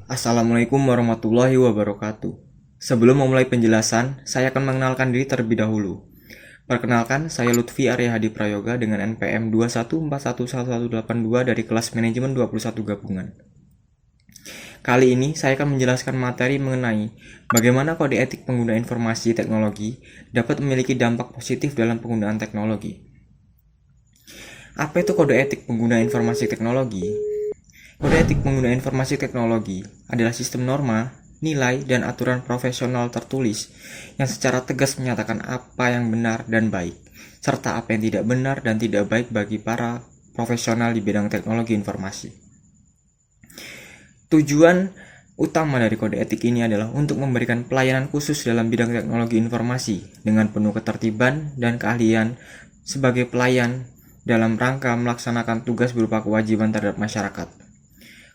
Assalamualaikum warahmatullahi wabarakatuh. Sebelum memulai penjelasan, saya akan mengenalkan diri terlebih dahulu. Perkenalkan, saya Lutfi Arya Hadi Prayoga dengan NPM 2141182 dari kelas manajemen 21 gabungan. Kali ini saya akan menjelaskan materi mengenai bagaimana kode etik pengguna informasi teknologi dapat memiliki dampak positif dalam penggunaan teknologi. Apa itu kode etik pengguna informasi teknologi? Kode etik pengguna informasi teknologi adalah sistem norma, nilai, dan aturan profesional tertulis yang secara tegas menyatakan apa yang benar dan baik, serta apa yang tidak benar dan tidak baik bagi para profesional di bidang teknologi informasi. Tujuan utama dari kode etik ini adalah untuk memberikan pelayanan khusus dalam bidang teknologi informasi dengan penuh ketertiban dan keahlian sebagai pelayan dalam rangka melaksanakan tugas berupa kewajiban terhadap masyarakat.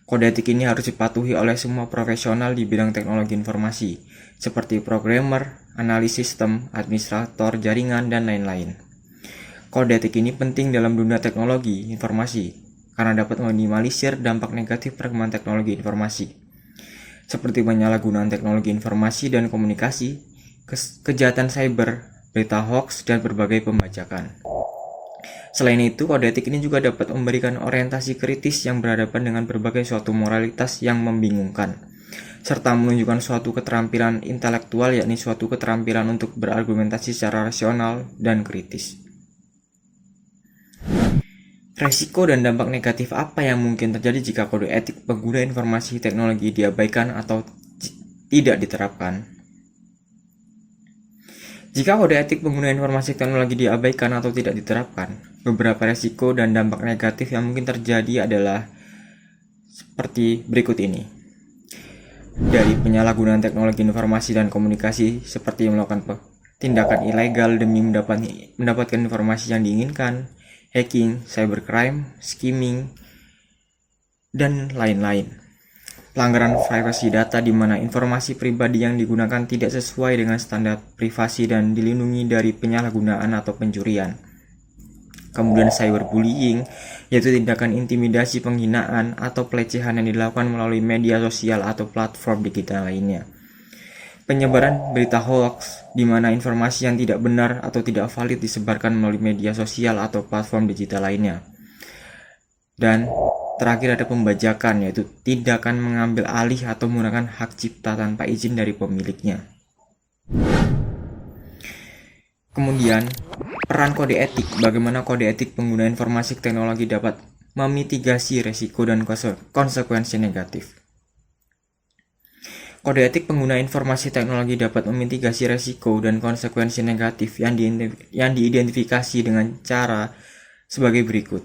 Kode etik ini harus dipatuhi oleh semua profesional di bidang teknologi informasi, seperti programmer, analis sistem, administrator jaringan, dan lain-lain. Kode etik ini penting dalam dunia teknologi informasi, karena dapat meminimalisir dampak negatif perkembangan teknologi informasi, seperti penyalahgunaan teknologi informasi dan komunikasi, kejahatan cyber, berita hoax, dan berbagai pembajakan. Selain itu, kode etik ini juga dapat memberikan orientasi kritis yang berhadapan dengan berbagai suatu moralitas yang membingungkan, serta menunjukkan suatu keterampilan intelektual, yakni suatu keterampilan untuk berargumentasi secara rasional dan kritis. Resiko dan dampak negatif apa yang mungkin terjadi jika kode etik pengguna informasi teknologi diabaikan atau tidak diterapkan? Jika kode etik pengguna informasi teknologi diabaikan atau tidak diterapkan, beberapa resiko dan dampak negatif yang mungkin terjadi adalah seperti berikut ini. Dari penyalahgunaan teknologi informasi dan komunikasi seperti melakukan tindakan ilegal demi mendapatkan informasi yang diinginkan, hacking, cybercrime, skimming, dan lain-lain. Pelanggaran privasi data di mana informasi pribadi yang digunakan tidak sesuai dengan standar privasi dan dilindungi dari penyalahgunaan atau pencurian. Kemudian cyberbullying, yaitu tindakan intimidasi, penghinaan, atau pelecehan yang dilakukan melalui media sosial atau platform digital lainnya. Penyebaran berita hoax, di mana informasi yang tidak benar atau tidak valid disebarkan melalui media sosial atau platform digital lainnya. Dan terakhir ada pembajakan, yaitu tindakan mengambil alih atau menggunakan hak cipta tanpa izin dari pemiliknya. Kemudian, peran kode etik. Bagaimana kode etik pengguna informasi teknologi dapat memitigasi resiko dan konsekuensi negatif. Kode etik pengguna informasi teknologi dapat memitigasi resiko dan konsekuensi negatif yang diidentifikasi dengan cara sebagai berikut.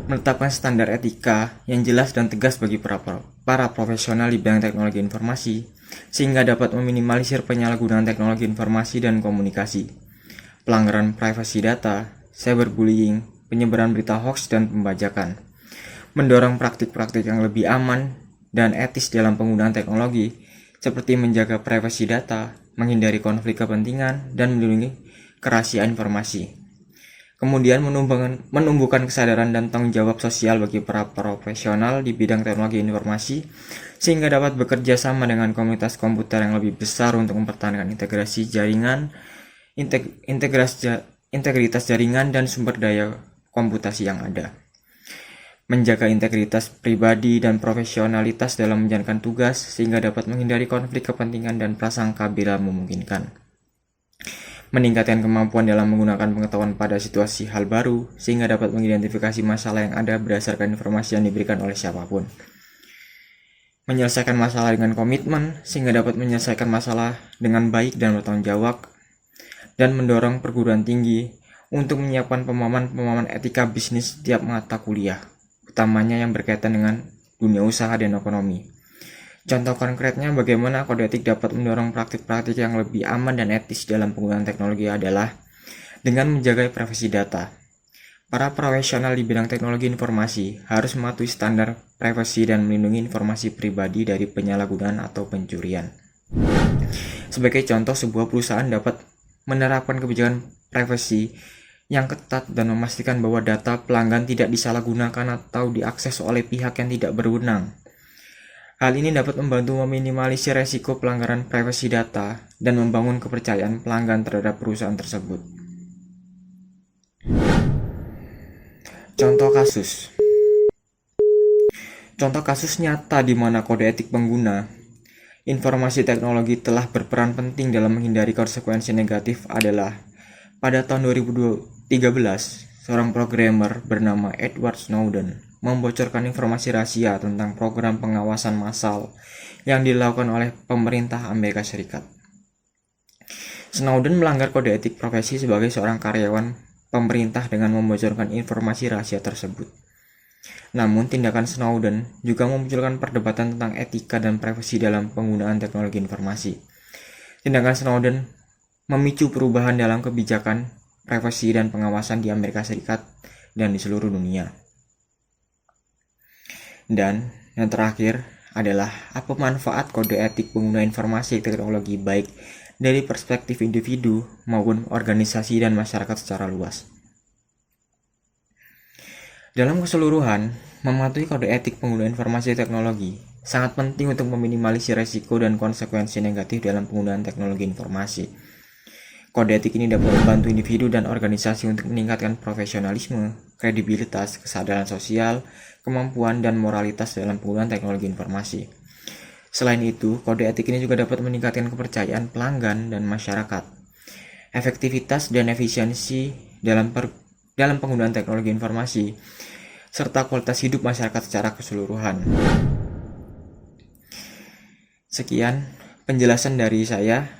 Menetapkan standar etika yang jelas dan tegas bagi para profesional di bidang teknologi informasi, sehingga dapat meminimalisir penyalahgunaan teknologi informasi dan komunikasi, pelanggaran privasi data, cyberbullying, penyebaran berita hoax, dan pembajakan. Mendorong praktik-praktik yang lebih aman dan etis dalam penggunaan teknologi, seperti menjaga privasi data, menghindari konflik kepentingan, dan melindungi kerahasiaan informasi. Kemudian menumbuhkan kesadaran dan tanggung jawab sosial bagi para profesional di bidang teknologi informasi, sehingga dapat bekerja sama dengan komunitas komputer yang lebih besar untuk mempertahankan integrasi jaringan, integritas jaringan, dan sumber daya komputasi yang ada. Menjaga integritas pribadi dan profesionalitas dalam menjalankan tugas, sehingga dapat menghindari konflik kepentingan dan prasangka bila memungkinkan. Meningkatkan kemampuan dalam menggunakan pengetahuan pada situasi hal baru, sehingga dapat mengidentifikasi masalah yang ada berdasarkan informasi yang diberikan oleh siapapun. Menyelesaikan masalah dengan komitmen, sehingga dapat menyelesaikan masalah dengan baik dan bertanggung jawab. Dan mendorong perguruan tinggi untuk menyiapkan pemahaman etika bisnis setiap mata kuliah, utamanya yang berkaitan dengan dunia usaha dan ekonomi. Contoh konkretnya bagaimana kode etik dapat mendorong praktik-praktik yang lebih aman dan etis dalam penggunaan teknologi adalah dengan menjaga privasi data. Para profesional di bidang teknologi informasi harus mematuhi standar privasi dan melindungi informasi pribadi dari penyalahgunaan atau pencurian. Sebagai contoh, sebuah perusahaan dapat menerapkan kebijakan privasi yang ketat dan memastikan bahwa data pelanggan tidak disalahgunakan atau diakses oleh pihak yang tidak berwenang. Hal ini dapat membantu meminimalisir resiko pelanggaran privasi data dan membangun kepercayaan pelanggan terhadap perusahaan tersebut. Contoh kasus. Contoh kasus nyata di mana kode etik pengguna informasi teknologi telah berperan penting dalam menghindari konsekuensi negatif adalah pada tahun 2013, seorang programmer bernama Edward Snowden membocorkan informasi rahasia tentang program pengawasan massal yang dilakukan oleh pemerintah Amerika Serikat. Snowden melanggar kode etik profesi sebagai seorang karyawan pemerintah dengan membocorkan informasi rahasia tersebut. Namun, tindakan Snowden juga memunculkan perdebatan tentang etika dan privasi dalam penggunaan teknologi informasi. Tindakan Snowden memicu perubahan dalam kebijakan privasi dan pengawasan di Amerika Serikat dan di seluruh dunia. Dan yang terakhir adalah apa manfaat kode etik pengguna informasi teknologi baik dari perspektif individu maupun organisasi dan masyarakat secara luas. Dalam keseluruhan, mematuhi kode etik pengguna informasi teknologi sangat penting untuk meminimalisir resiko dan konsekuensi negatif dalam penggunaan teknologi informasi. Kode etik ini dapat membantu individu dan organisasi untuk meningkatkan profesionalisme, kredibilitas, kesadaran sosial, kemampuan, dan moralitas dalam penggunaan teknologi informasi. Selain itu, kode etik ini juga dapat meningkatkan kepercayaan pelanggan dan masyarakat, efektivitas dan efisiensi dalam penggunaan teknologi informasi, serta kualitas hidup masyarakat secara keseluruhan. Sekian penjelasan dari saya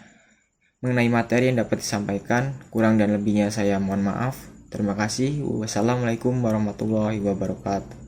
mengenai materi yang dapat disampaikan. Kurang dan lebihnya saya mohon maaf. Terima kasih. Wassalamualaikum warahmatullahi wabarakatuh.